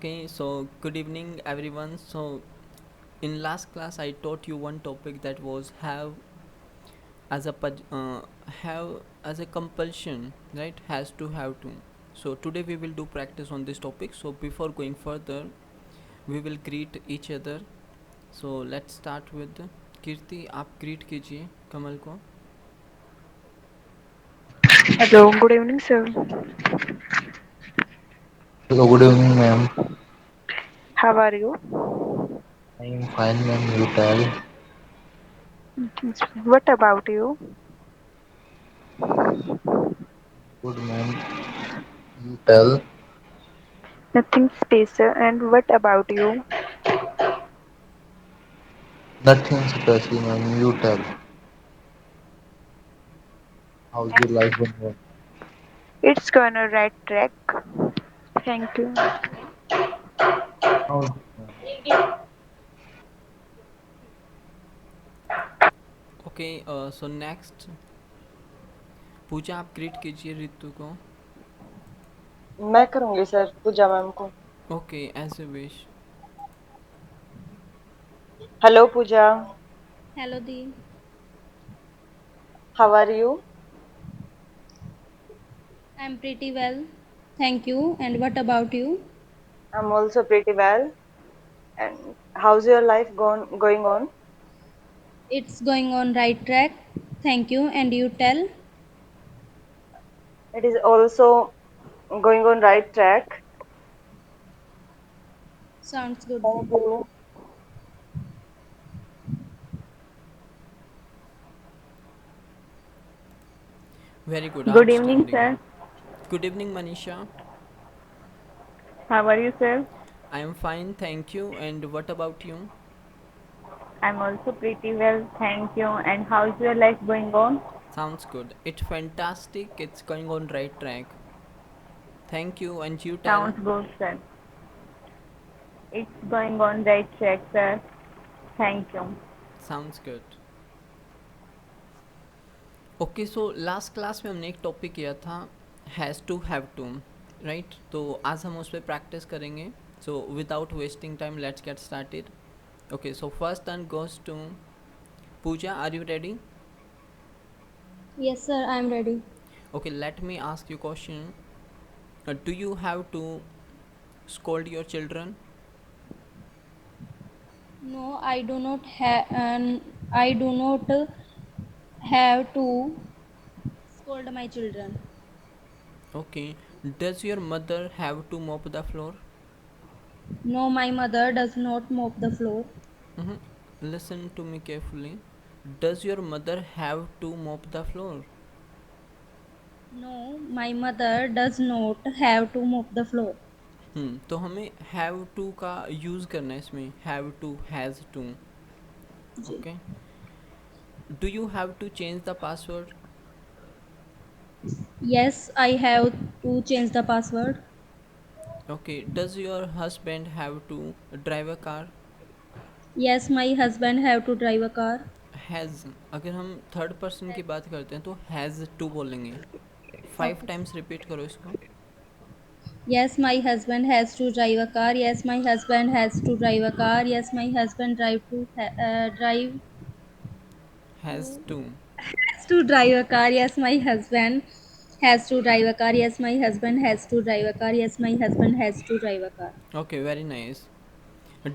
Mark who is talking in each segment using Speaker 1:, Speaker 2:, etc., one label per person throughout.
Speaker 1: Okay, so good evening everyone. So in last class I taught you one topic that was as a have as a compulsion, right? Has to have to. So today we will do practice on this topic. So before going further, we will greet each other. So let's start with कीर्ति आप greet कीजिए कमल को.
Speaker 2: Hello, good evening, sir.
Speaker 3: Hello, good evening, ma'am.
Speaker 2: How are you?
Speaker 3: I am fine, ma'am. You tell.
Speaker 2: What about you?
Speaker 3: Good, ma'am. You tell.
Speaker 2: Nothing special. And what about you?
Speaker 3: Nothing special, ma'am. You tell. How's your life going on?
Speaker 2: It's gonna right track. Thank you.
Speaker 3: How's it, ma'am?
Speaker 1: Okay, so next पूजा आप greet कीजिए रितु को.
Speaker 4: मैं करूंगी sir Pooja ma'am को।
Speaker 1: Okay as a wish.
Speaker 4: Hello Pooja,
Speaker 5: Hello, Dee.
Speaker 4: How are you?
Speaker 5: I'm pretty well. Thank you. And what about you?
Speaker 4: I am also pretty well and how's your life going on?
Speaker 5: It's going on right track. Thank you. And you tell?
Speaker 4: It is also going on right track.
Speaker 5: Sounds good.
Speaker 4: Thank you.
Speaker 1: Very good,
Speaker 2: Good evening,
Speaker 1: outstanding.
Speaker 2: sir.
Speaker 1: Good evening, Manisha.
Speaker 2: How are you, sir?
Speaker 1: I am fine, thank you. And what about you?
Speaker 2: I'm also pretty well, thank you. And how's your life going on?
Speaker 1: Sounds good. It's fantastic. It's going on right track. Thank you. And you tell.
Speaker 2: Sounds good, sir. It's going on right track, sir. Thank you.
Speaker 1: Sounds good. Okay so last class में हमने एक topic किया था has to have to, right? तो आज हम उस पर प्रैक्टिस करेंगे. So without wasting time let's get started. Okay so first turn goes to Pooja. Are you ready?
Speaker 5: Yes, sir. I'm ready.
Speaker 1: Okay, let me ask you question. Do you have to scold your children?
Speaker 5: No, I do not have to scold my children.
Speaker 1: Okay. Does your mother have to mop the floor?
Speaker 5: No, my mother does not mop the floor.
Speaker 1: Mhm. Listen to me carefully. Does your mother have to mop the floor?
Speaker 5: No, my mother does not have to mop the floor.
Speaker 1: तो हमें have to का use करना है इसमें. Have to, has to.
Speaker 5: जी.
Speaker 1: Okay. Do you have to change the password?
Speaker 5: Yes, I have to change the password.
Speaker 1: Okay. Does your husband have to drive a car?
Speaker 5: Yes, my husband have to drive a car.
Speaker 1: Has. अगर हम third person की बात करते हैं तो has to बोलेंगे. 5 times
Speaker 5: Okay.
Speaker 1: Repeat करो इसको.
Speaker 5: Yes, my husband has to drive a car. Yes, my husband has to drive a car. Yes, my husband
Speaker 1: has to.
Speaker 5: has to drive a car. Yes, my husband has to drive a car. Yes, my husband has to drive a car. Yes, my husband has to drive a car.
Speaker 1: Okay, very nice.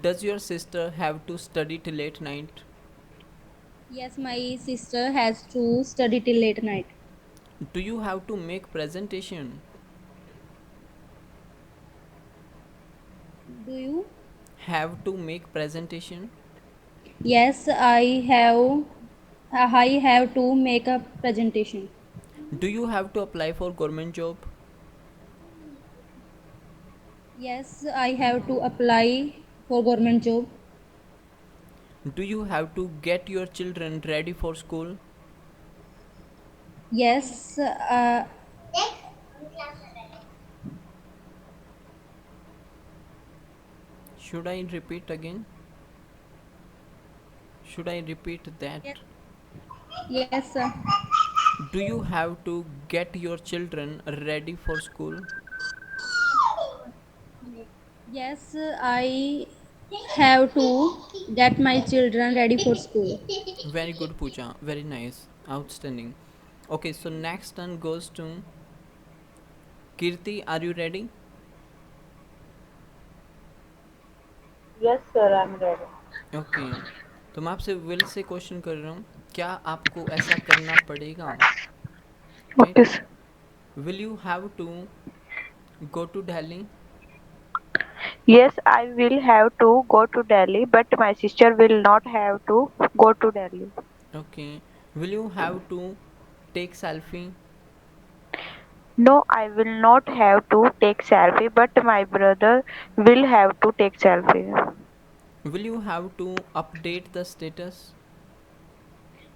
Speaker 1: Does your sister have to study till late night?
Speaker 5: Yes, my sister has to study till late night.
Speaker 1: Do you have to make presentation?
Speaker 5: Do you?
Speaker 1: Have to make presentation.
Speaker 5: Yes, I have to make a presentation.
Speaker 1: Do you have to apply for government job?
Speaker 5: Yes, I have to apply for government job.
Speaker 1: Do you have to get your children ready for school?
Speaker 5: Yes,
Speaker 1: should I repeat again? Should I repeat
Speaker 5: yes,
Speaker 1: that?
Speaker 5: yes, sir.
Speaker 1: Do you have to get your children ready for school?
Speaker 5: Yes, I have to get my children ready for school.
Speaker 1: Very good, Pooja. Very nice. Outstanding. Okay, so next turn goes to Kirti. Are you ready?
Speaker 4: Yes, sir, I'm ready.
Speaker 1: Okay, तो मैं आपसे will say question कर रहा हूँ, क्या आपको ऐसा करना पड़ेगा,
Speaker 2: Okay,
Speaker 1: right?
Speaker 2: sir.
Speaker 1: Will you have to go to Delhi?
Speaker 2: Yes, I will have to go to Delhi, but my sister will not have to go to Delhi.
Speaker 1: Okay, will you have to take selfie?
Speaker 2: No, I will not have to take selfie, but my brother will have to take selfie.
Speaker 1: Will you have to update the status?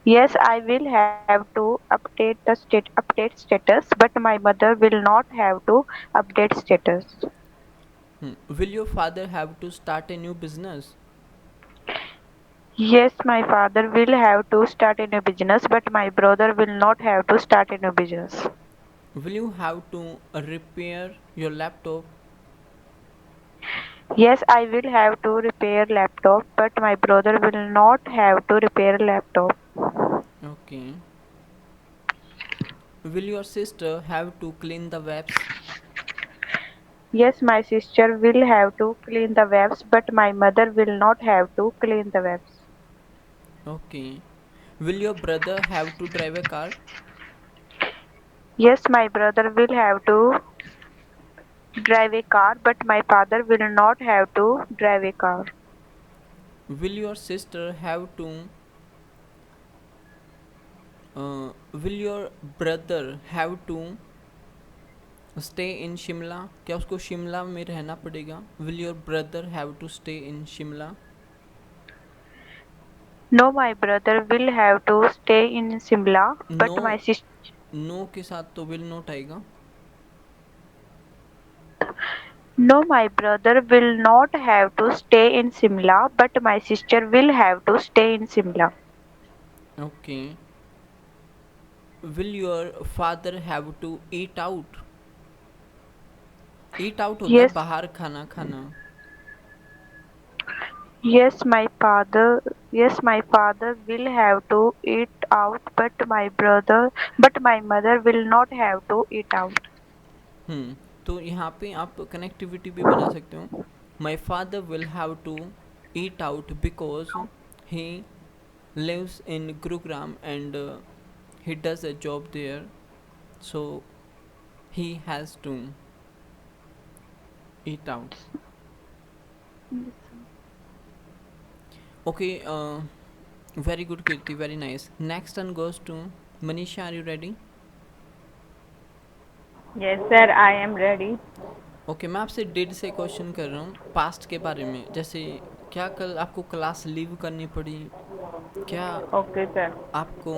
Speaker 2: Yes, I will have to update status, but my mother will not have to update status.
Speaker 1: Will your father have to start a new business?
Speaker 2: Yes, my father will have to start a new business, but my brother will not have to start a new business.
Speaker 1: Will you have to repair your laptop?
Speaker 2: Yes, I will have to repair laptop, but my brother will not have to repair laptop.
Speaker 1: Okay, will your sister have to clean the webs?
Speaker 2: Yes, my sister will have to clean the webs, but my mother will not have to clean the webs.
Speaker 1: Okay, will your brother have to drive a car?
Speaker 2: Yes, my brother will have to drive a car, but my father will not have to drive a car.
Speaker 1: Will your sister have to will your brother have to stay in Shimla? क्या उसको शिमला में रहना पड़ेगा? Will your brother have to stay in Shimla?
Speaker 2: No, my brother will have to stay in Simla, but
Speaker 1: no,
Speaker 2: my sister.
Speaker 1: No के साथ तो will not आएगा.
Speaker 2: No, my brother will not have to stay in Simla, but my sister will have to stay in Simla.
Speaker 1: Okay. Will your father have to eat out? Eat out होता है
Speaker 2: Yes,
Speaker 1: बाहर खाना खाना.
Speaker 2: yes, my father will have to eat out, but my mother will not have to eat out.
Speaker 1: तो यहाँ पे आप connectivity भी बना सकते हो. My father will have to eat out because he lives in Gurugram and he does a job there, so he has to eat out. Okay, very good, Kirti, very nice. Next one goes to Manisha. Are you ready?
Speaker 2: Yes, sir, I am ready.
Speaker 1: Okay, मैं आपसे did से question कर रहा हूँ past के बारे में. जैसे क्या कल आपको क्लास लीव करनी पड़ी? क्या
Speaker 2: Okay, sir.
Speaker 1: आपको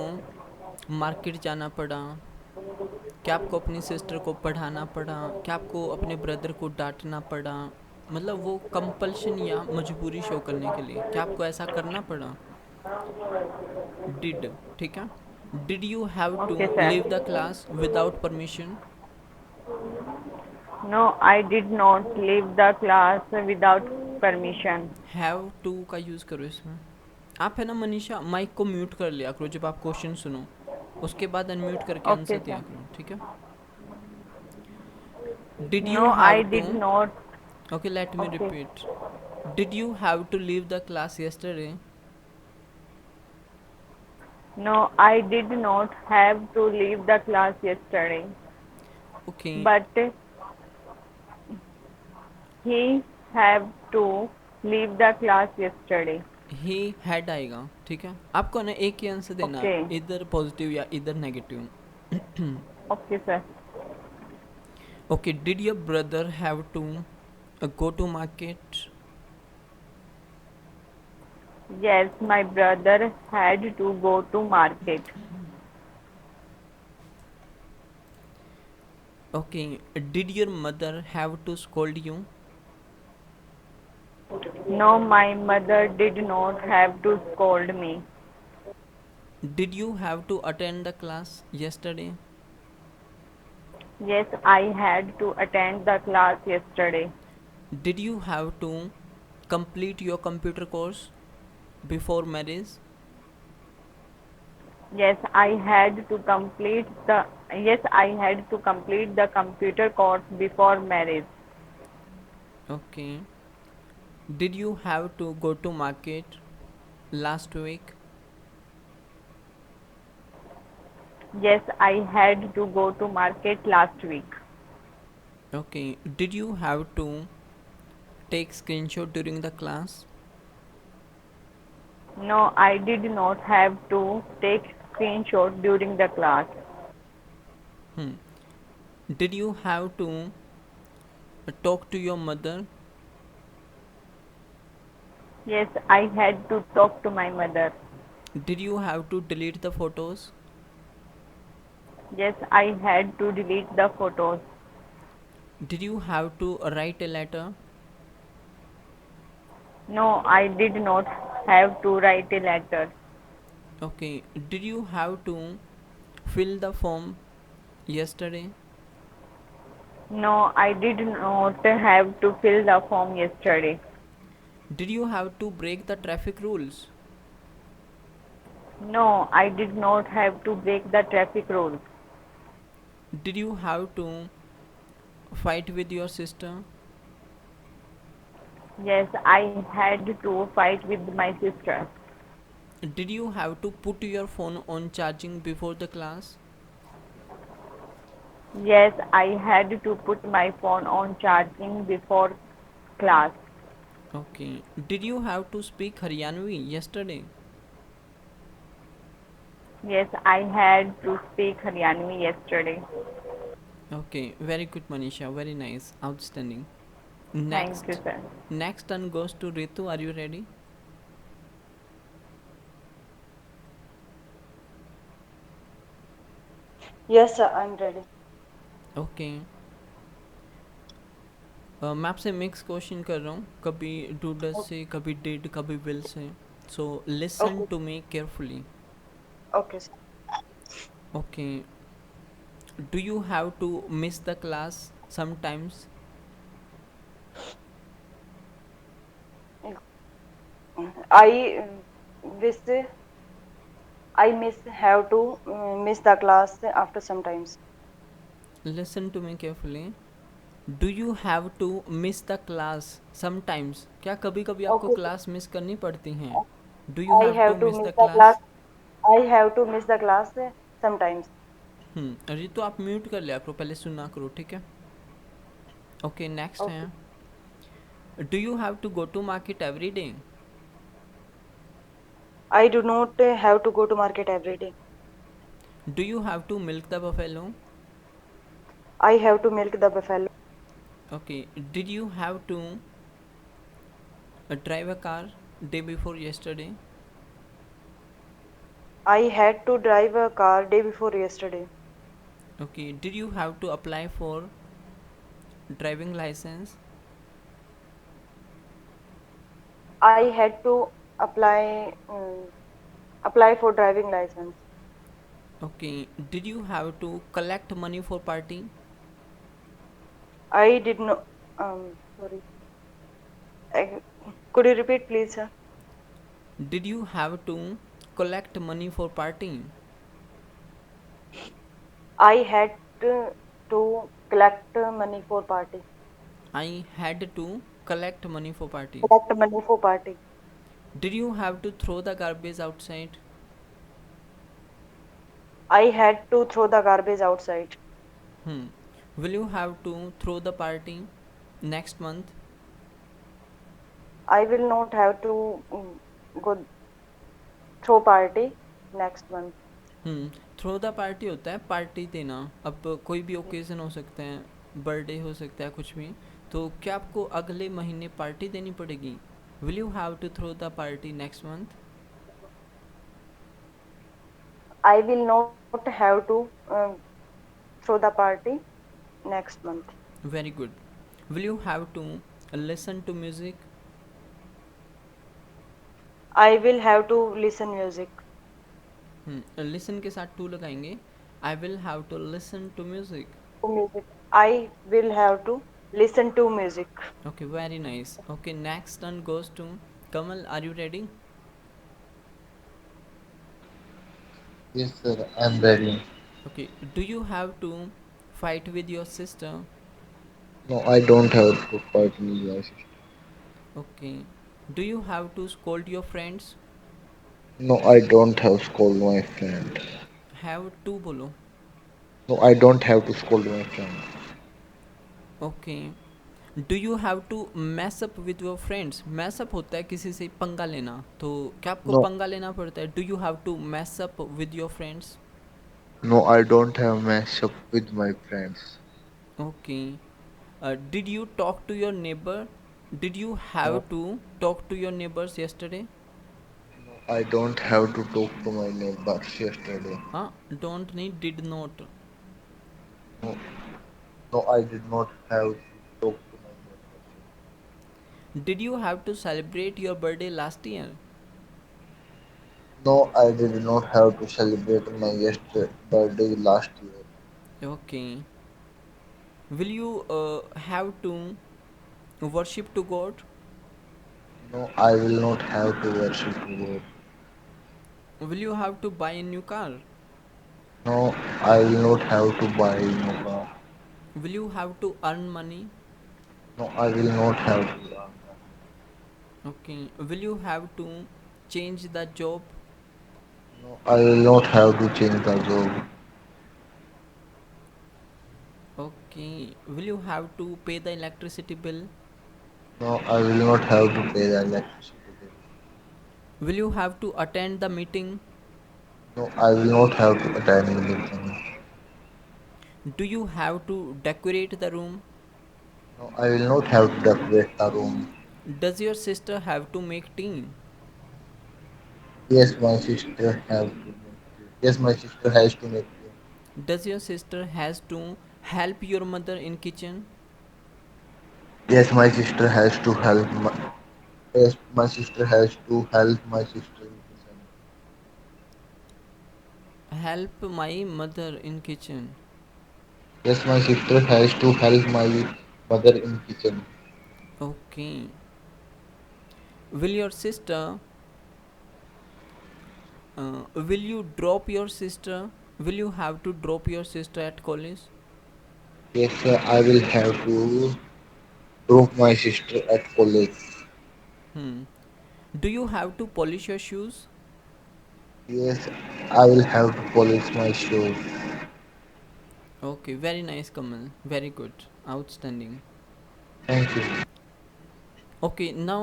Speaker 1: मार्केट जाना पड़ा? क्या आपको अपनी सिस्टर को पढ़ाना पड़ा? क्या आपको अपने ब्रदर को डांटना पड़ा? मतलब वो कंपल्शन या मजबूरी शो करने के लिए क्या आपको ऐसा करना पड़ा? डिड, ठीक है. Did you have to
Speaker 2: Okay,
Speaker 1: leave the
Speaker 2: sir.
Speaker 1: Class without permission?
Speaker 2: No, I did not leave the class without permission.
Speaker 1: Have to का यूज़ करो इसमें. आप है ना मनीषा, माइक को म्यूट कर लिया करो जब आप क्वेश्चन सुनो, उसके बाद अनम्यूट करके आंसर
Speaker 2: Okay,
Speaker 1: दिया
Speaker 2: sir.
Speaker 1: करो, ठीक है. Did you
Speaker 2: No,
Speaker 1: have
Speaker 2: I
Speaker 1: to,
Speaker 2: did not.
Speaker 1: Okay let me
Speaker 2: Okay.
Speaker 1: Repeat. Did you have to leave the class yesterday?
Speaker 2: No, I did not have to leave the class yesterday,
Speaker 1: okay,
Speaker 2: but he have to leave the class yesterday.
Speaker 1: He had आएगा, ठीक है. आपको ना एक ही answer देना है,
Speaker 2: Okay.
Speaker 1: इधर positive या इधर negative.
Speaker 2: Okay, sir.
Speaker 1: Okay, did your brother have to go to market?
Speaker 2: Yes, my brother had to go to market.
Speaker 1: Okay, did your mother have to scold you?
Speaker 2: No, my mother did not have to scold me.
Speaker 1: Did you have to attend the class yesterday?
Speaker 2: Yes, I had to attend the class yesterday.
Speaker 1: Did you have to complete your computer course before marriage?
Speaker 6: Yes, I had to complete the yes, I had to complete the computer course before marriage.
Speaker 1: Okay. Did you have to go to market last week?
Speaker 6: Yes, I had to go to market last week.
Speaker 1: Okay. Did you have to take screenshot during the class?
Speaker 6: No, I did not have to take screenshot during the class.
Speaker 1: Hmm. Did you have to talk to your mother?
Speaker 6: Yes, I had to talk to my mother.
Speaker 1: Did you have to delete the photos?
Speaker 6: Yes, I had to delete the photos.
Speaker 1: Did you have to write a letter?
Speaker 6: No, I did not have to write a letter.
Speaker 1: Okay. Did you have to fill the form yesterday?
Speaker 6: No, I did not have to fill the form yesterday.
Speaker 1: Did you have to break the traffic rules?
Speaker 6: No, I did not have to break the traffic rules.
Speaker 1: Did you have to fight with your sister?
Speaker 6: Yes, I had to fight with my sister.
Speaker 1: Did you have to put your phone on charging before the class?
Speaker 6: Yes, I had to put my phone on charging before class.
Speaker 1: Okay. Did you have to speak Haryanvi yesterday?
Speaker 6: Yes, I had to speak Haryanvi yesterday.
Speaker 1: Okay. Very good, Manisha. Very nice. Outstanding.
Speaker 6: Thank you,
Speaker 1: Next.
Speaker 6: sir.
Speaker 1: Next turn goes to Ritu. Are you ready?
Speaker 4: Yes, sir, I'm ready.
Speaker 1: Okay मैं आपसे mix question कर रहा हूँ कभी do does
Speaker 4: O-
Speaker 1: से कभी did कभी will से so listen
Speaker 4: Okay,
Speaker 1: to me carefully
Speaker 4: okay, sir.
Speaker 1: Okay do you have to miss the class sometimes
Speaker 4: I wish I miss have to miss the class after sometimes.
Speaker 1: Listen to me carefully do you have to miss the class sometimes क्या कभी कभी आपको
Speaker 4: Okay, sir.
Speaker 1: Class miss करनी पड़ती हैं do you
Speaker 4: I
Speaker 1: have to
Speaker 4: have to
Speaker 1: miss
Speaker 4: miss
Speaker 1: the
Speaker 4: the class.
Speaker 1: Class
Speaker 4: I have to miss the class sometimes.
Speaker 1: अरे तो आप म्यूट कर लिया करो पहले सुना करो ठीक है ओके नेक्स्ट है
Speaker 4: Okay.
Speaker 1: Do you have to go to market every day
Speaker 4: I do not have to go to market every day.
Speaker 1: Do you have to milk the buffalo
Speaker 4: I have to milk the buffalo.
Speaker 1: okay did you have to drive a car day before yesterday
Speaker 4: I had to drive a car day before yesterday.
Speaker 1: okay did you have to apply for driving license
Speaker 4: I had to apply apply for driving license.
Speaker 1: okay did you have to collect money for party
Speaker 4: I did not. Sorry. I, could you repeat, please, sir?
Speaker 1: did you have to collect money for party
Speaker 4: I had to collect money for party.
Speaker 1: I had to collect money for party
Speaker 4: Collect money for party.
Speaker 1: did you have to throw the garbage outside
Speaker 4: I had to throw the garbage outside.
Speaker 1: will you have to throw the party next month
Speaker 4: I will not have to go throw party next month.
Speaker 1: Throw the party होता है party देना अब कोई भी occasion हो सकते हैं birthday हो सकता है कुछ भी तो क्या आपको अगले महीने पार्टी देनी पड़ेगी will you have to throw the party next month
Speaker 4: I will not have to throw the party next month.
Speaker 1: Very good will you have to listen to music
Speaker 4: I will have to listen music.
Speaker 1: Listen के साथ to लगाएंगे I will have to listen to music
Speaker 4: To music. I will have to listen to music.
Speaker 1: Okay, very nice. Okay, next turn goes to Kamal. Are you ready?
Speaker 3: Yes, sir. I'm ready.
Speaker 1: Okay, do you have to fight with your sister?
Speaker 3: No, I don't have to fight with my sister.
Speaker 1: Okay, do you have to scold your friends?
Speaker 3: No, I don't have scold my friend.
Speaker 1: Have to bolo.
Speaker 3: No, I don't have to scold my friend.
Speaker 1: Okay, do you have to mess up with your friends? Mess up होता है किसी से पंगा लेना, तो क्या आपको
Speaker 3: No,
Speaker 1: पंगा लेना पड़ता है? Do you have to mess up with your friends?
Speaker 3: no, I don't have match up with my friends.
Speaker 1: Okay, did you talk to your neighbour? Did you have
Speaker 3: No,
Speaker 1: to talk to your neighbours yesterday?
Speaker 3: I don't have to talk to my neighbors yesterday.
Speaker 1: हाँ, don't need, did not.
Speaker 3: No, no, I did not have to talk to my neighbors.
Speaker 1: Did you have to celebrate your birthday last year?
Speaker 3: No, I did not have to celebrate my yesterday birthday last year.
Speaker 1: Okay, will you have to worship to God?
Speaker 3: No, I will not have to worship God.
Speaker 1: Will you have to buy a new car?
Speaker 3: No, I will not have to buy no car.
Speaker 1: Will you have to earn money?
Speaker 3: No, I will not have to earn money.
Speaker 1: Okay, will you have to change the job?
Speaker 3: No, I will not have to change the job.
Speaker 1: Okay, will you have to pay the electricity bill?
Speaker 3: No, I will not have to pay the electricity bill.
Speaker 1: Will you have to attend the meeting?
Speaker 3: No, I will not have to attend the meeting.
Speaker 1: Do you have to decorate the room?
Speaker 3: No, I will not have to decorate the room.
Speaker 1: Does your sister have to make tea?
Speaker 3: Yes, my sister have to make tea. Yes, my sister has to make tea.
Speaker 1: Does your sister has to help your mother in kitchen?
Speaker 3: Yes, my sister has to help my yes, my sister has to help my sister in kitchen.
Speaker 1: Help my mother in kitchen.
Speaker 3: Yes, my sister has to help my mother in kitchen.
Speaker 1: Okay. Will your sister will you drop your sister? Will you have to drop your sister at college?
Speaker 3: Yes, I will have to drop my sister at college.
Speaker 1: Hmm. Do you have to polish your shoes?
Speaker 3: Yes, I will have to polish my shoes.
Speaker 1: Okay, very nice, Kamal. Very good. Outstanding.
Speaker 3: Thank you.
Speaker 1: Okay, now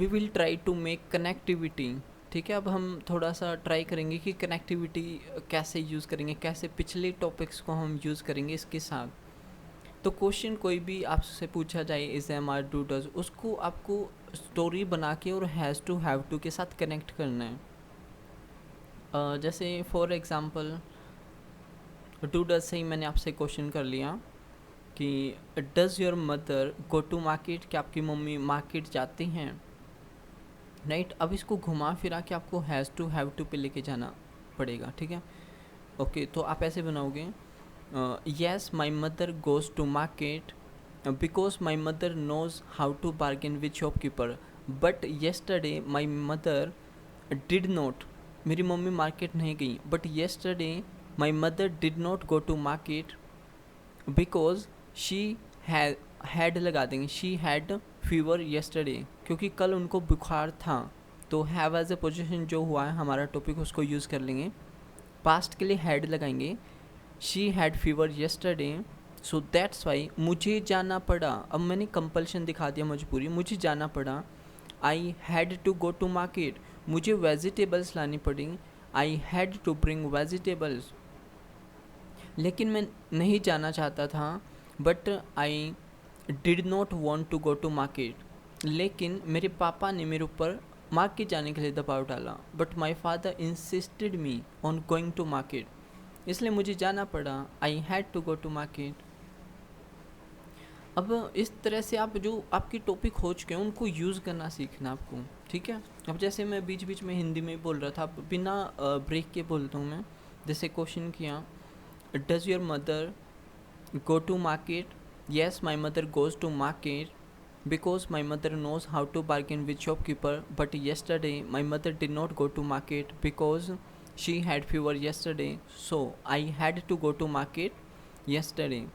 Speaker 1: we will try to make connectivity. ठीक है, अब हम थोड़ा सा try करेंगे कि connectivity कैसे use करेंगे, कैसे पिछले टॉपिक्स को हम यूज़ करेंगे इसके साथ. तो क्वेश्चन कोई भी आपसे पूछा जाए is am are do does, उसको आपको स्टोरी बना के और हैज़ टू हैव टू के साथ कनेक्ट करना है. जैसे फॉर एग्ज़ाम्पल डू डज से ही मैंने आपसे क्वेश्चन कर लिया कि does your mother go to market, क्या आपकी मम्मी मार्केट जाती हैं, राइट. अब इसको घुमा फिरा के आपको हैज़ टू हैव टू पे लेके जाना पड़ेगा, ठीक है. ओके, तो आप ऐसे बनाओगे, yes my mother goes to market because my mother knows how to bargain with shopkeeper, but yesterday my mother did not, मेरी मम्मी मार्केट नहीं गई, but yesterday my mother did not go to market because she had लगा देंगे, she had fever yesterday, क्योंकि कल उनको बुखार था. तो हैव एज ए पोजीशन जो हुआ है हमारा टॉपिक उसको यूज़ कर लेंगे. पास्ट के लिए हैड लगाएंगे, she had fever yesterday, so that's why मुझे जाना पड़ा. अब मैंने कंपल्शन दिखा दिया, मजबूरी, मुझे जाना पड़ा. I had to go to market, मुझे वेजिटेबल्स लानी पड़ी. I had to bring vegetables, लेकिन मैं नहीं जाना चाहता था, but I did not want to go to market, लेकिन मेरे पापा ने मेरे ऊपर मार्केट जाने के लिए दबाव डाला. But my father insisted me on going to market, इसलिए मुझे जाना पड़ा. I had to go to market. अब इस तरह से आप जो आपकी टॉपिक हो चुके हैं उनको यूज़ करना सीखना आपको, ठीक है. अब जैसे मैं बीच बीच में हिंदी में बोल रहा था, अब बिना ब्रेक के बोलता हूँ मैं. जैसे क्वेश्चन किया, does your mother go to market, Yes, my mother goes to market because my mother knows how to bargain with shopkeeper. But yesterday my mother did not go to market because she had fever yesterday. So I had to go to market yesterday.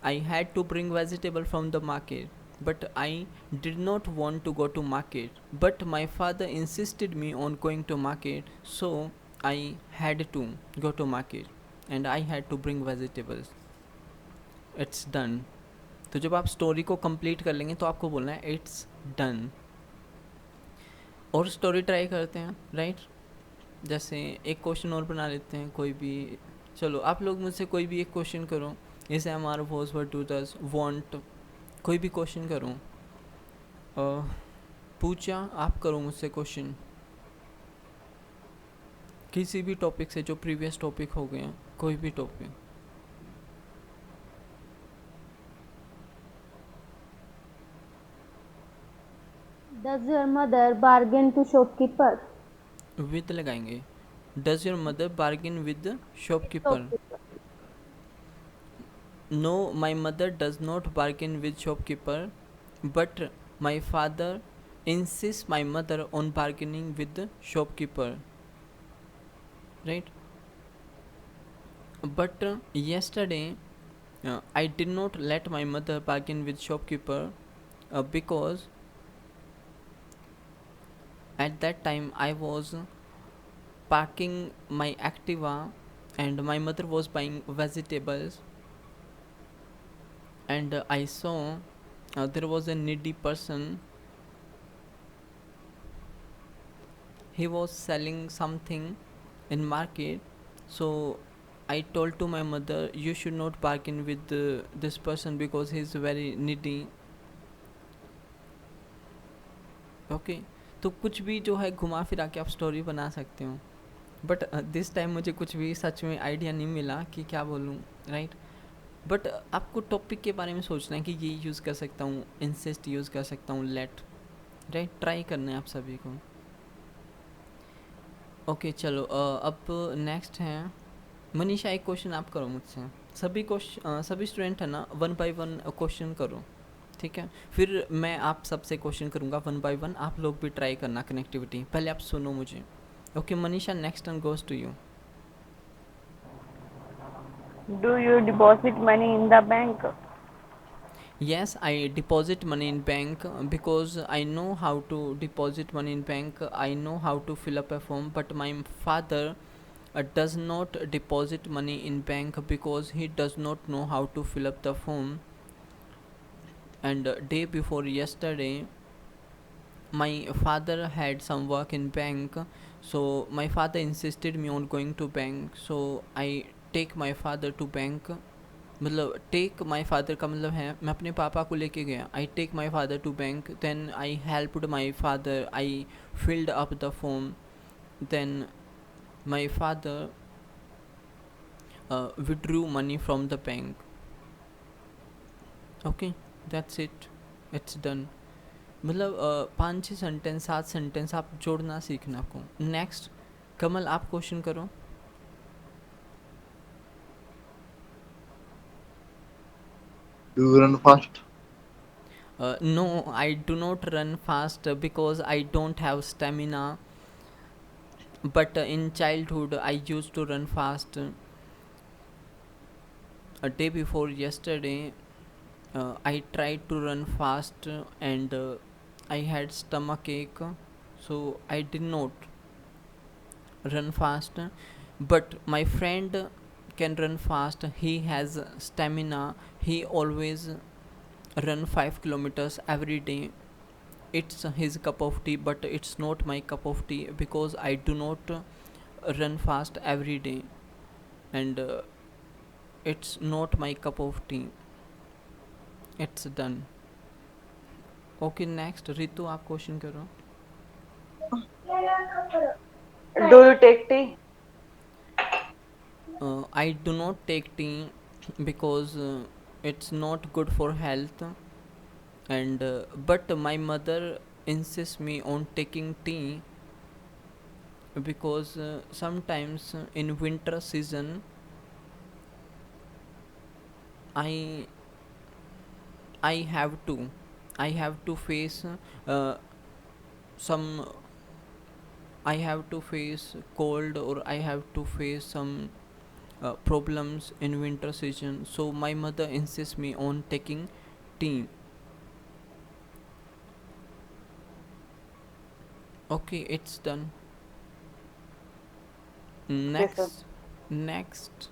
Speaker 1: I had to bring vegetable from the market, but I did not want to go to market. But my father insisted me on going to market, so I had to go to market and I had to bring vegetables. It's done. तो जब आप story को complete कर लेंगे तो आपको बोलना है इट्स डन. और स्टोरी ट्राई करते हैं, राइट? जैसे एक क्वेश्चन और बना लेते हैं कोई भी. चलो आप लोग मुझसे कोई भी एक क्वेश्चन करो. Is am are was were do does want, कोई भी क्वेश्चन करो. पूछा, आप करो मुझसे क्वेश्चन किसी भी टॉपिक से जो प्रीवियस टॉपिक हो गए हैं, कोई भी topic.
Speaker 5: Does your mother bargain to shopkeeper?
Speaker 1: With लगाएंगे. Does your mother bargain with shopkeeper?
Speaker 5: Shopkeeper.
Speaker 1: No, my mother does not bargain with shopkeeper, but my father insists my mother on bargaining with the shopkeeper, right? But yesterday I did not let my mother bargain with shopkeeper because at that time I was parking my Activa and my mother was buying vegetables, and I saw there was a needy person. He was selling something in market, so I told to my mother, you should not bargain with this person because he is very needy. Okay तो कुछ भी जो है घुमा फिरा के आप story बना सकते हो. बट दिस टाइम मुझे कुछ भी सच में आइडिया नहीं मिला कि क्या बोलूँ, राइट? बट आपको टॉपिक के बारे में सोचना है कि ये यूज़ कर सकता हूँ, इंसिस्ट यूज़ कर सकता हूँ, लेट, राइट? ट्राई करना है आप सभी को. ओके चलो अब नेक्स्ट है मनीषा. एक क्वेश्चन आप करो मुझसे. सभी स्टूडेंट है ना, 1 बाय 1 क्वेश्चन करो, ठीक है? फिर मैं आप सबसे क्वेश्चन करूँगा 1 बाय 1. आप लोग भी ट्राई करना कनेक्टिविटी. पहले आप सुनो मुझे. Okay Manisha, next turn goes to you.
Speaker 6: Do you deposit money in the bank?
Speaker 1: Yes, I deposit money in bank because I know how to deposit money in bank. I know how to fill up a form, but my father does not deposit money in bank because he does not know how to fill up the form. And day before yesterday my father had some work in bank, so my father insisted me on going to bank, so I take my father to bank. मतलब take my father का मतलब है मैं अपने पापा को लेके गया. I take my father to bank, then I helped my father, I filled up the form, then my father withdrew money from the bank. Okay, that's it, it's done. मतलब 5-6 सेंटेंस 7 सेंटेंस आप जोड़ना सीखना आपको. Next कमल, आप question करो.
Speaker 3: Do you run fast?
Speaker 1: No, I do not run fast because I don't have stamina. But in childhood I used to run fast. A day before yesterday I tried to run fast and I had stomach ache, so I did not run fast. But my friend can run fast, he has stamina, he always run 5 kilometers every day. It's his cup of tea, but it's not my cup of tea because I do not run fast every day, and it's not my cup of tea. It's done. Okay, next Ritu, आप question करो.
Speaker 4: Do you take tea?
Speaker 1: I do not take tea because it's not good for health, and but my mother insists me on taking tea because sometimes in winter season I I have to I have to face uh, some I have to face cold, or I have to face some problems in winter season, so my mother insists me on taking tea. Okay, it's done.
Speaker 4: Yes, sir.
Speaker 1: Next. Next,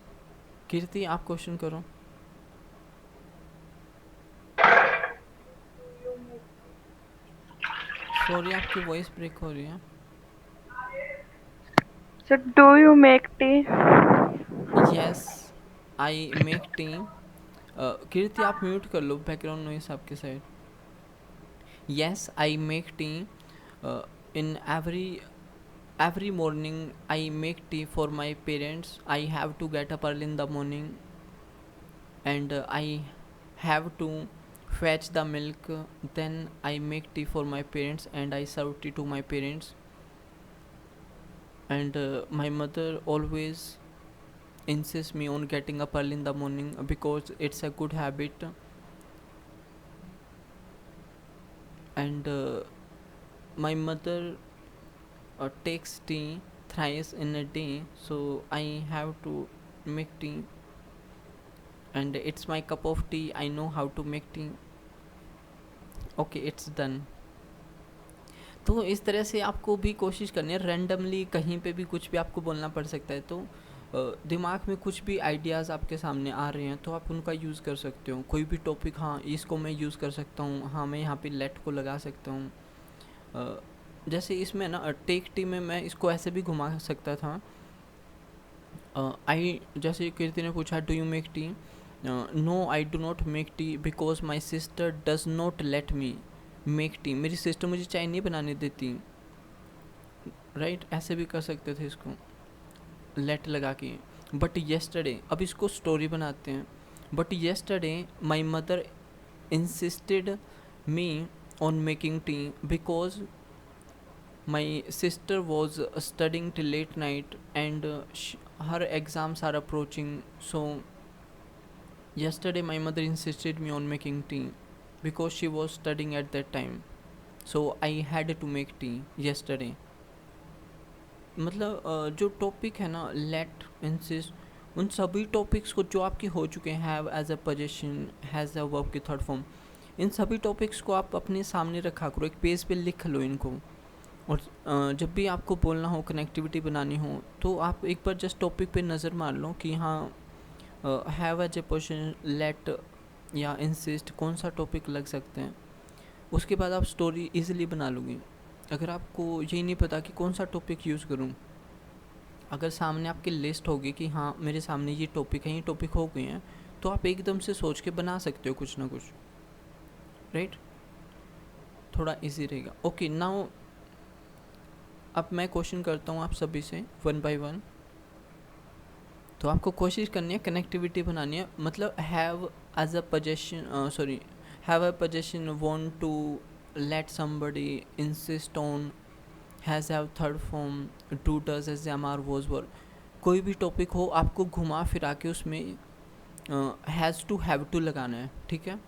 Speaker 1: कीर्ति आप question करो. Sorry, आपकी voice break हो रही है.
Speaker 2: So, do you make tea?
Speaker 1: Yes, I make tea. Kirti आप mute कर लो, background noise आपके side. Yes, I make tea. In every morning I make tea for my parents. I have to get up early in the morning, and I have to fetch the milk. Then I make tea for my parents and I serve tea to my parents. And my mother always insists me on getting up early in the morning because it's a good habit. And my mother takes tea thrice in a day, so I have to make tea, and it's my cup of tea. I know how to make tea. Okay, it's done. तो इस तरह से आपको भी कोशिश करनी है. Randomly कहीं पे भी कुछ भी आपको बोलना पड़ सकता है, तो दिमाग में कुछ भी आइडियाज़ आपके सामने आ रहे हैं तो आप उनका यूज़ कर सकते हो. कोई भी टॉपिक, हाँ इसको मैं यूज़ कर सकता हूँ, हाँ मैं यहाँ पे लेट को लगा सकता हूँ. जैसे इसमें ना टेक टी में मैं इसको ऐसे भी घुमा सकता था. आई, जैसे कीर्ति ने पूछा do you make tea. No, I do not make tea because my sister does not let me make tea. मेरी सिस्टर मुझे चाय नहीं बनाने देती. राइट, ऐसे भी कर सकते थे इसको लेट लगा के. बट येस्टरडे, अब इसको स्टोरी बनाते हैं. But yesterday my mother insisted me on making tea because my sister was studying till late night, and her exams are approaching. So yesterday my mother insisted me on making tea because she was studying at that time, so I had to make tea yesterday. मतलब जो topic है ना, late, insist, उन सभी topics को जो आपके हो चुके हैं, have as a position, has a verb की थर्ड फॉर्म, इन सभी टॉपिक्स को आप अपने सामने रखा करो, एक पेज पे लिख लो इनको. और जब भी आपको बोलना हो, कनेक्टिविटी बनानी हो, तो आप एक बार जस्ट टॉपिक पे नज़र मार लो कि हाँ have as a position, let या इंसिस्ट कौन सा टॉपिक लग सकते हैं. उसके बाद आप स्टोरी इजीली बना लोगे. अगर आपको यही नहीं पता कि कौन सा टॉपिक यूज़ करूं, अगर सामने आपकी लिस्ट होगी कि हाँ मेरे सामने ये टॉपिक है, ये टॉपिक हो गए हैं, तो आप एकदम से सोच के बना सकते हो कुछ ना कुछ. राइट, थोड़ा इजी रहेगा. ओके, नाउ अब मैं क्वेश्चन करता हूँ आप सभी से वन बाय वन. तो आपको कोशिश करनी है कनेक्टिविटी बनानी है. मतलब have as a possession, sorry, have a possession, want to, let somebody, insist on, has, have third form, do, does, is, am, are, was, were. कोई भी टॉपिक हो आपको घुमा फिरा के उसमें हैज़ टू, हैव टू लगाना है. ठीक है.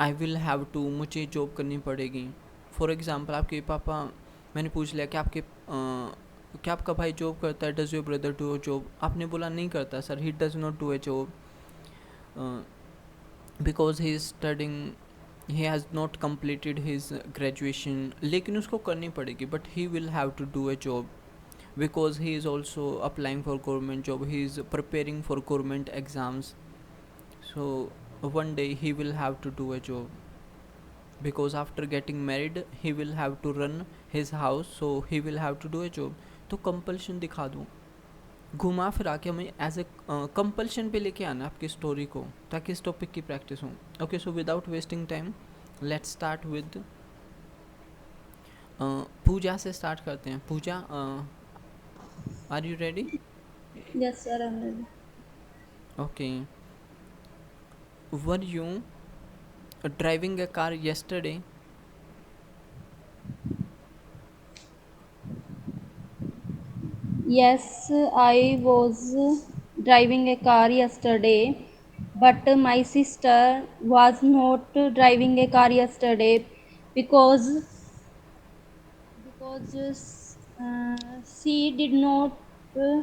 Speaker 1: आई विल हैव टू, मुझे जॉब करनी पड़ेगी. फॉर एग्ज़ाम्पल आपके पापा, मैंने पूछ लिया कि आपके क्या आपका भाई जॉब करता है, does your brother do a job. आपने बोला नहीं करता sir, he does not do a job because he is studying, he has not completed his graduation. लेकिन उसको करनी पड़ेगी, but he will have to do a job because he is also applying for government job, he is preparing for government exams. So one day he will have to do a job because after getting married he will have to run his house, so he will have to do a job. तो compulsion दिखा दूँ, घुमा फिरा के हमें as a compulsion पे लेके आना आपकी स्टोरी को, ताकि इस टॉपिक की प्रैक्टिस हो. Okay, so without wasting time let's start with Pooja से स्टार्ट करते हैं. Pooja, are you ready?
Speaker 5: Yes, sir, I'm ready.
Speaker 1: Okay. Were you driving a car yesterday?
Speaker 5: Yes, I was driving a car yesterday. but my sister was not driving a car yesterday because she did not uh,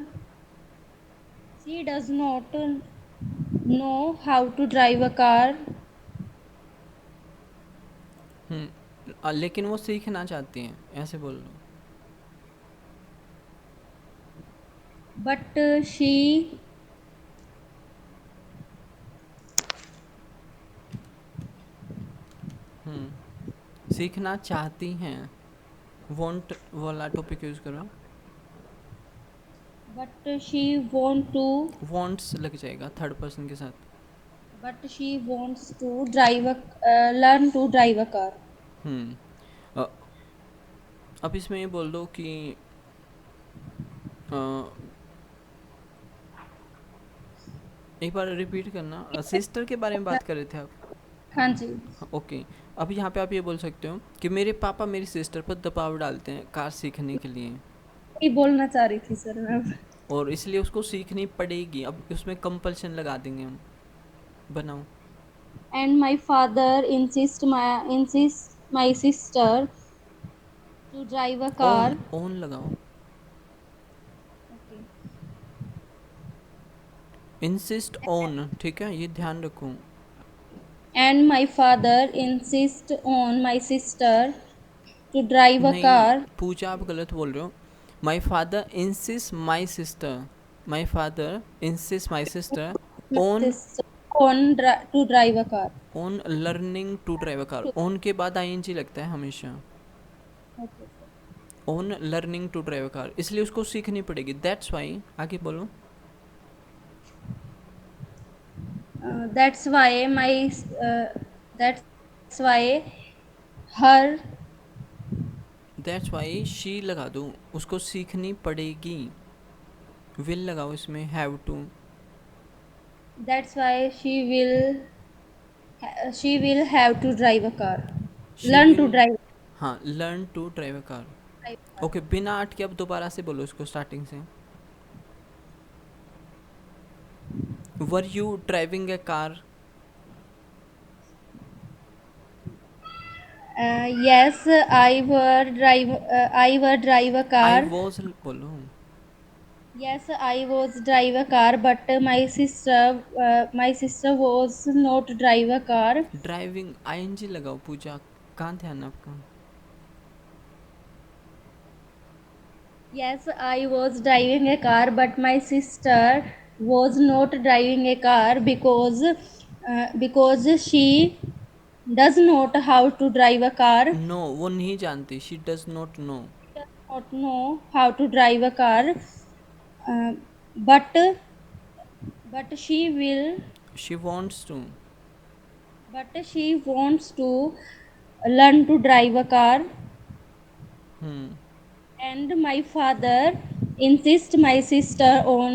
Speaker 5: she does not know how to drive a car,
Speaker 1: लेकिन वो सीखना चाहती हैं, ऐसे बोल लो।
Speaker 5: but she
Speaker 1: सीखना चाहती हैं, वॉन्ट वाला टॉपिक यूज़ करो।
Speaker 5: but she want to
Speaker 1: wants लग जाएगा थर्ड पर्सन के साथ।
Speaker 5: but she wants to learn to drive a car.
Speaker 1: हम्म अ, अब इसमें ये बोल दो कि अ, एक बार रिपीट करना, सिस्टर के बारे में बात कर रहे थे आप।
Speaker 5: हाँ जी,
Speaker 1: हाँ, ओके। अब यहाँ पे आप ये बोल सकते हो कि मेरे पापा मेरी सिस्टर पर दबाव डालते हैं कार सीखने के लिए,
Speaker 5: ये बोलना चाह रही थी सर मैं।
Speaker 1: और इसलिए उसको सीखनी पड़ेगी। अब उसमें कंपल्शन लगा देंगे हम। बनाओ।
Speaker 5: And my father insists my sister to drive a
Speaker 1: own
Speaker 5: car.
Speaker 1: Own लगाओ।
Speaker 5: Okay.
Speaker 1: इंसिस्ट ओन, ठीक है, ये ध्यान रखो।
Speaker 5: And my father insists on my sister to drive a
Speaker 1: नहीं,
Speaker 5: car.
Speaker 1: पूजा आप गलत बोल रहे हो। My father insist my sister, my father insist my sister
Speaker 5: My
Speaker 1: own
Speaker 5: sister to drive a car.
Speaker 1: Own learning to drive a car. Own के बाद ING लगता है हमेशा।
Speaker 5: Okay, sir.
Speaker 1: Own learning to drive a car, इसलिए उसको सीखनी पड़ेगी, that's why. आगे बोलो।
Speaker 5: That's why that's why her
Speaker 1: that's why she लगा दो, उसको सीखनी पड़ेगी। विल लगाओ इसमें, have to.
Speaker 5: that's why she will have to drive a car.
Speaker 1: She
Speaker 5: Learn to
Speaker 1: will,
Speaker 5: drive.
Speaker 1: हाँ, learn to drive a car.
Speaker 5: Drive a car.
Speaker 1: Okay, बिना अटके अब दोबारा से बोलो इसको स्टार्टिंग से। Were you driving a car?
Speaker 5: Yes, I will drive a
Speaker 1: I
Speaker 5: car.
Speaker 1: Was बोलो।
Speaker 5: Yes, I was drive a car, but my sister was not drive a car.
Speaker 1: Driving ING लगाओ। पूजा, कहाँ ध्यान है आपका?
Speaker 5: Yes, I was driving a car, but my sister was not driving a car because she does not how to drive a car.
Speaker 1: No, वो नहीं जानती, she does not know.
Speaker 5: Does not know how to drive a car, uh, but she will
Speaker 1: she wants to.
Speaker 5: but she wants to learn to drive a car. And my father insists my sister on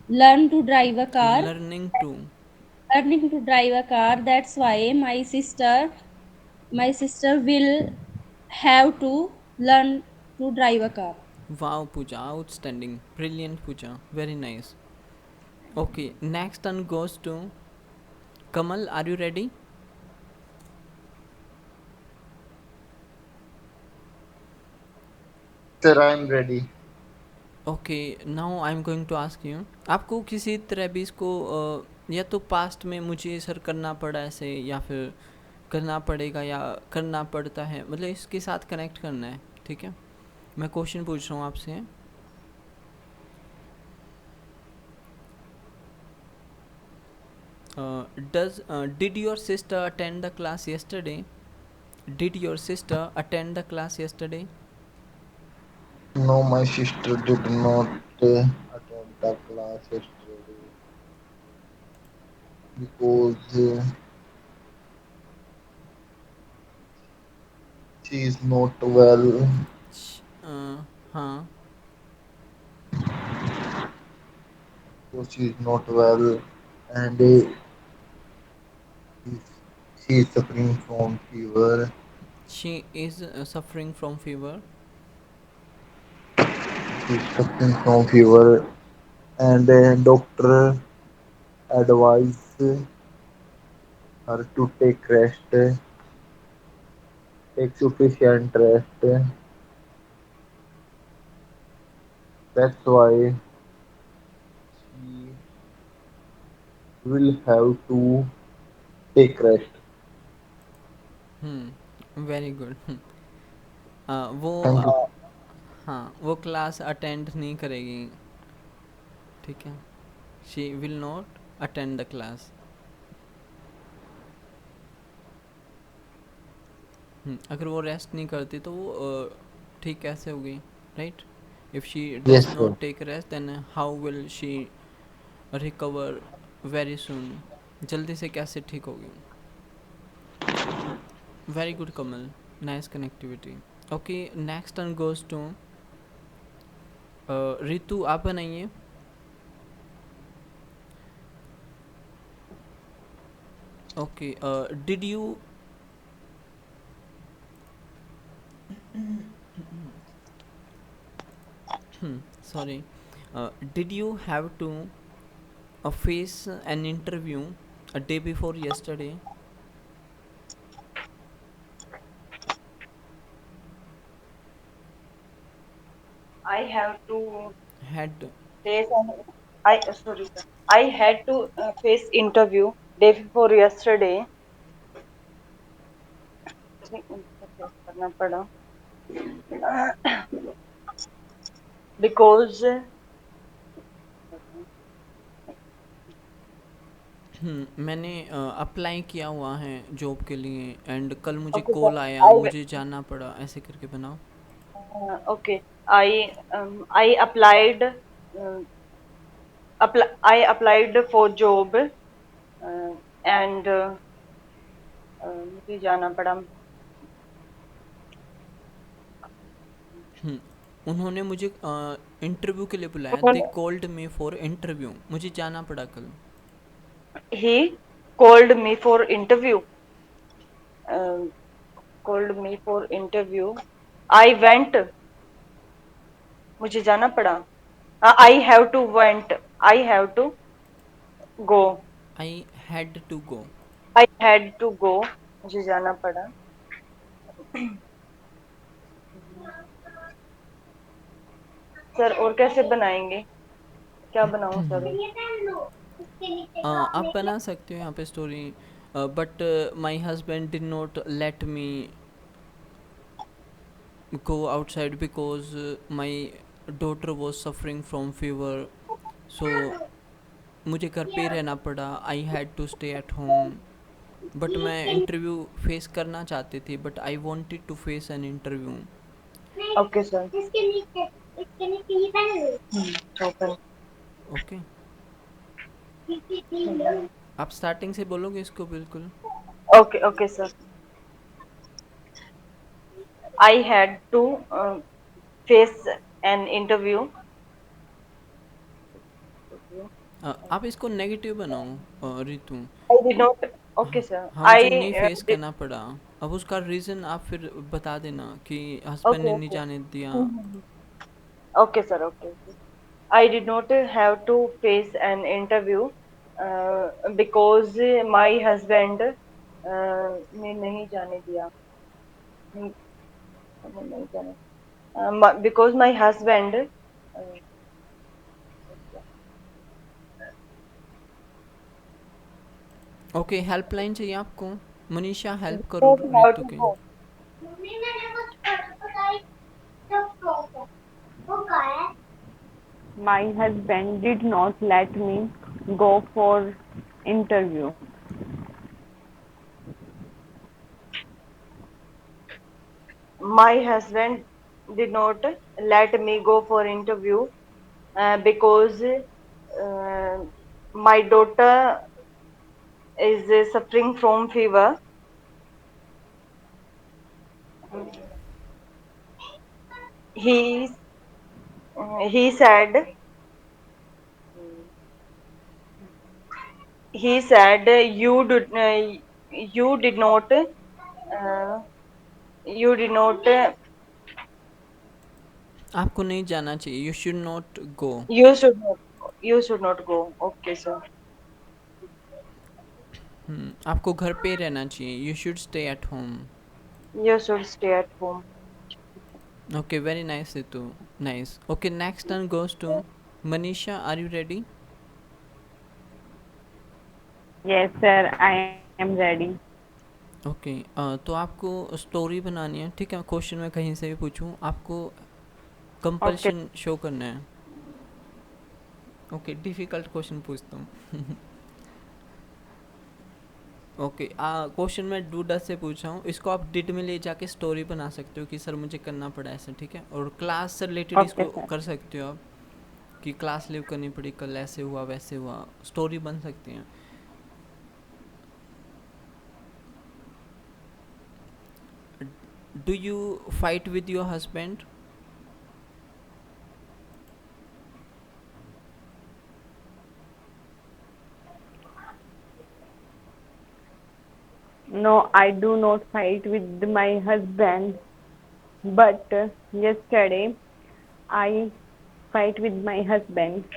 Speaker 5: learn to drive a car,
Speaker 1: learning to.
Speaker 5: learning to drive a car. That's why my sister will have to learn to drive a car.
Speaker 1: Wow Pooja, outstanding, brilliant Pooja, very nice. Okay, next turn goes to Kamal. Are you ready?
Speaker 3: Sir, I am ready.
Speaker 1: Okay, now I am going to ask you. आपको किसी तरह भी इसको या तो past में मुझे sir करना पड़ा ऐसे, या फिर करना पड़ेगा, या करना पड़ता है, मतलब इसके साथ कनेक्ट करना है, ठीक है? मैं क्वेश्चन पूछ रहा हूँ आपसे। Did your sister attend the class yesterday? Did your sister attend the class yesterday?
Speaker 3: No, my sister did not attend the class yesterday because she is not well.
Speaker 1: हाँ,
Speaker 3: Because she is not well, and she is suffering from fever.
Speaker 1: she is suffering from fever.
Speaker 3: She is suffering from fever, and doctor advice. her to take rest, take sufficient rest. That's why she will have to take rest.
Speaker 1: Very good. वो
Speaker 3: Thank you.
Speaker 1: हाँ, वो class attend नहीं करेगी. ठीक है, she will not attend the class. अगर वो rest नहीं करती तो वो ठीक कैसे होगी, right? If she
Speaker 3: Yes,
Speaker 1: does
Speaker 3: sir.
Speaker 1: Not take rest then how will she recover very soon? जल्दी से कैसे ठीक होगी? Very good Kamal, nice connectivity. Okay, next turn goes to Ritu. आप बनाइए. Okay, did you sorry, did you have to face an interview a day before yesterday?
Speaker 4: I have to
Speaker 1: Had
Speaker 4: face an I sorry sir. I had to face interview day before yesterday. मुझे उनको face करना पड़ा because
Speaker 1: मैंने apply किया हुआ है job के लिए एंड कल मुझे
Speaker 4: okay sir.
Speaker 1: कॉल आया, मुझे जाना पड़ा, ऐसे करके बनाओ.
Speaker 4: Okay. I applied I applied for job and मुझे जाना पड़ा.
Speaker 1: उन्होंने मुझे इंटरव्यू के लिए बुलाया. दे
Speaker 4: उन्होंने
Speaker 1: कॉल्ड मी फॉर इंटरव्यू. मुझे जाना पड़ा कल.
Speaker 4: he called me for interview. Uh, called me for interview. I went. मुझे जाना पड़ा. I have to went. I have to go.
Speaker 1: I had to go.
Speaker 4: I had to go. मुझे जाना पड़ा. सर और कैसे बनाएंगे? क्या बनाऊं सर?
Speaker 1: आप बना सकते हो यहाँ पे story. But my husband did not let me go outside because my daughter was suffering from fever. So मुझे घर पे ही रहना पड़ा. I had to stay at home. But मैं इंटरव्यू फेस करना चाहती थी. But I wanted to face an interview.
Speaker 4: Okay sir. Okay.
Speaker 1: Okay, आप स्टार्टिंग से बोलोगे इसको बिल्कुल.
Speaker 4: Okay okay sir. I had to face an interview.
Speaker 1: आप इसको नेगेटिव बनाओ Ritu.
Speaker 4: I did not. Okay,
Speaker 1: हाँ,
Speaker 4: sir.
Speaker 1: हाँ, मुझे नहीं
Speaker 4: I
Speaker 1: फेस
Speaker 4: did.
Speaker 1: करना पड़ा. अब उसका रीज़न आप फिर बता देना कि हस्बैंड
Speaker 4: Okay,
Speaker 1: ने नहीं
Speaker 4: okay.
Speaker 1: जाने दिया.
Speaker 4: Okay, sir. Okay, okay. I did not have to face an interview because my husband ने नहीं जाने दिया. हम्म, नहीं जाने. Because my husband.
Speaker 1: Okay, helpline चाहिए आपको. मनीषा हेल्प करो
Speaker 4: Don't have
Speaker 1: रितु
Speaker 4: to
Speaker 1: के.
Speaker 4: go.
Speaker 6: My husband did not let me go for interview.
Speaker 4: My husband did not let me go for interview because my daughter is suffering from fever. He he said you did not you did not
Speaker 1: आपको नहीं जाना चाहिए. You should not go.
Speaker 4: you should not you should not go. Okay, sir.
Speaker 1: आपको घर पे रहना चाहिए, you should stay at home.
Speaker 4: You should stay at home.
Speaker 1: Okay, very nice, Ritu. Nice. Okay, next turn goes to Manisha. Are you ready?
Speaker 6: Yes, sir. I am ready.
Speaker 1: Okay, तो आपको story बनानी है, ठीक है. Question मैं कहीं से भी पूछूं, आपको
Speaker 6: Okay.
Speaker 1: कंपल्शन शो करना है. ओके, डिफ़िकल्ट क्वेश्चन पूछता हूँ. ओके, क्वेश्चन मैं डू डस से पूछा हूँ, इसको आप डिड में ले जाके स्टोरी बना सकते हो कि सर मुझे करना पड़ा ऐसा, ठीक है. और क्लास से रिलेटेड
Speaker 6: Okay,
Speaker 1: इसको
Speaker 6: sir.
Speaker 1: कर सकते हो आप, कि क्लास लीव करनी पड़ी, कल ऐसे हुआ वैसे हुआ, स्टोरी बन सकती हैं. Do you fight with your husband?
Speaker 6: No, I do not fight with my husband, but yesterday I fight with my husband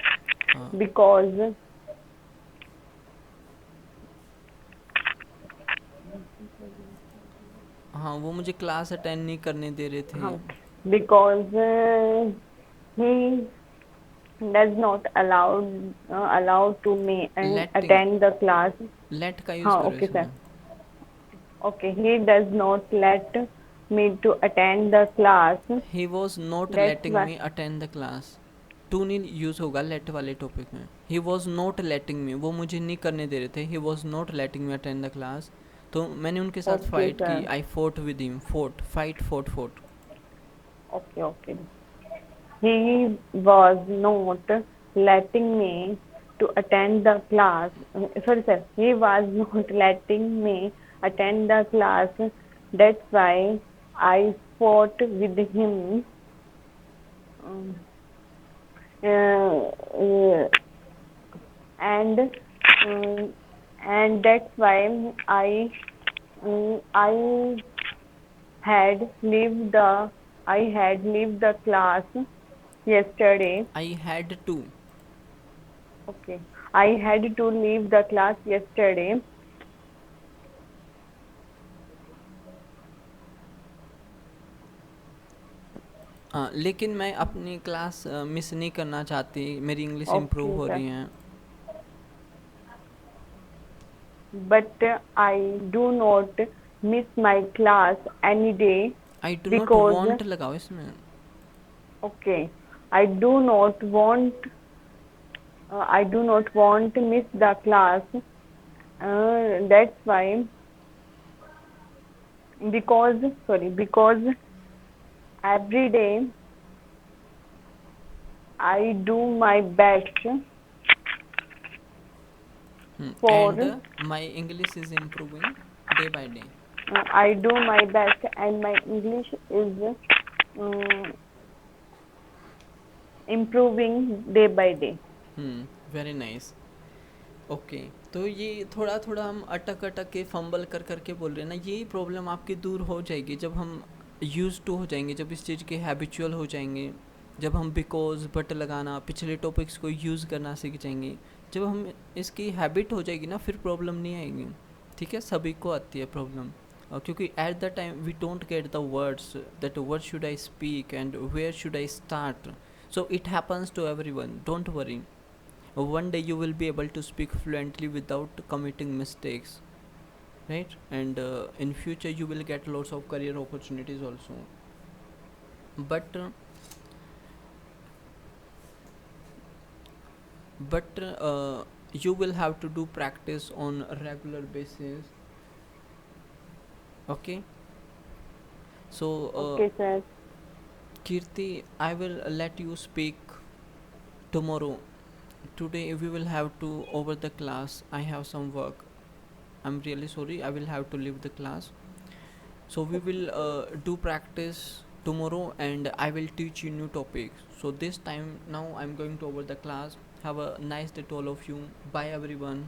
Speaker 6: because
Speaker 1: हाँ, वो मुझे क्लास अटेंड नहीं करने दे रहे थे.
Speaker 6: because he does not allow to me and
Speaker 1: letting,
Speaker 6: attend the class.
Speaker 1: Let का use
Speaker 6: हाँ,
Speaker 1: करो
Speaker 6: okay, sir.
Speaker 1: इसमें.
Speaker 6: Okay, he does not let me to attend the class.
Speaker 1: He was not
Speaker 6: That's
Speaker 1: letting
Speaker 6: why.
Speaker 1: Me attend the class. To नहीं use होगा let वाले topic में. He was not letting मी, वो मुझे नहीं करने दे रहे थे. He was not letting me attend the class. तो मैंने उनके साथ
Speaker 6: Okay,
Speaker 1: फाइट की.
Speaker 6: sir.
Speaker 1: I fought with him, fought, fight, fought, fought.
Speaker 6: Okay, okay. He was not letting me to attend the class. Sorry, sir. He was not letting me attend the class. That's why I fought with him. Um, uh, and that's why I had leave the I had leave the class yesterday.
Speaker 1: I had to.
Speaker 6: Okay, I had to leave the class yesterday.
Speaker 1: लेकिन मैं अपनी class miss नहीं करना चाहती, मेरी English improve
Speaker 6: Okay,
Speaker 1: हो
Speaker 6: sir.
Speaker 1: रही है.
Speaker 6: But I do not miss my class any day
Speaker 1: I do not
Speaker 6: because
Speaker 1: want लगाओ इसमें.
Speaker 6: okay, I do not want to miss the class. That's why because every day I do my best
Speaker 1: and
Speaker 6: for
Speaker 1: my English is improving day by day.
Speaker 6: I do my best and my English is improving day by day.
Speaker 1: Very nice. Okay, तो ये थोड़ा थोड़ा हम अटक अटक के fumble कर करके बोल रहे हैं ना, यही प्रॉब्लम आपकी दूर हो जाएगी जब हम यूज़ टू हो जाएंगे, जब इस चीज़ के हैबिचुअल हो जाएंगे, जब हम बिकॉज बट लगाना, पिछले टॉपिक्स को यूज़ करना सीख जाएंगे. जब हम इसकी हैबिट हो जाएगी ना, फिर प्रॉब्लम नहीं आएगी. ठीक है, सभी को आती है प्रॉब्लम. क्योंकि at the time we don't get the words, that word should I speak and where should I start. So it happens to every one, don't worry. One day you will be able to speak fluently without committing mistakes, right? And in future you will get lots of career opportunities also. But you will have to do practice on a regular basis. Okay, so
Speaker 6: Okay, sir.
Speaker 1: Kirti, I will let you speak tomorrow. Today we will have to over the class, I have some work. I'm really sorry, I will have to leave the class. So we will do practice tomorrow and I will teach you new topics. So this time now I'm going to over the class. Have a nice day to all of you. Bye everyone.